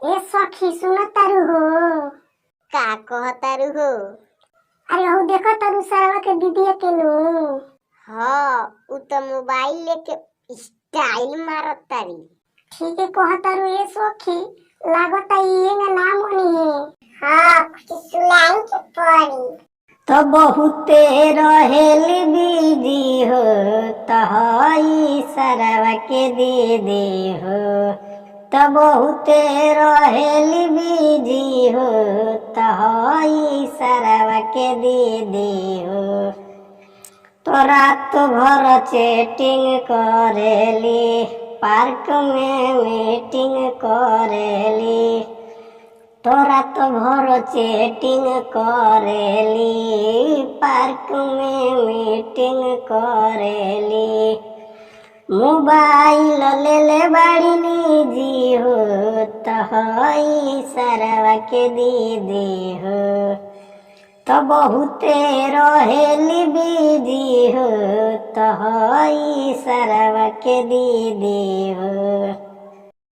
ए सखी सुन तारू हो। का कहतारू हो? अरे हो देखो तारू सरवा के दीदी के नु। हाँ, उ तो मोबाइल लेके स्टाइल मारत तारी। ठीक है कह तारू ए सखी लागता ये ना मनी है। हाँ कुछ सुलाई के पड़ी तो बहुते रहेली बीजी हो तहाई सरवा के दीदी हो। तो बहुते रहेली बीजी हो तहाई सरवा के दीदी हो। तो रात भर चैटिंग करेली, पार्क में मीटिंग करेली। तो रात भर चैटिंग करेली, पार्क में मीटिंग करेली। मोबाइल ले ले बड़ी निजी हो तहाई सरवा के दीदी हो। तो बहुते रहेली बीजी हो तहाई सरवा के दीदी हो।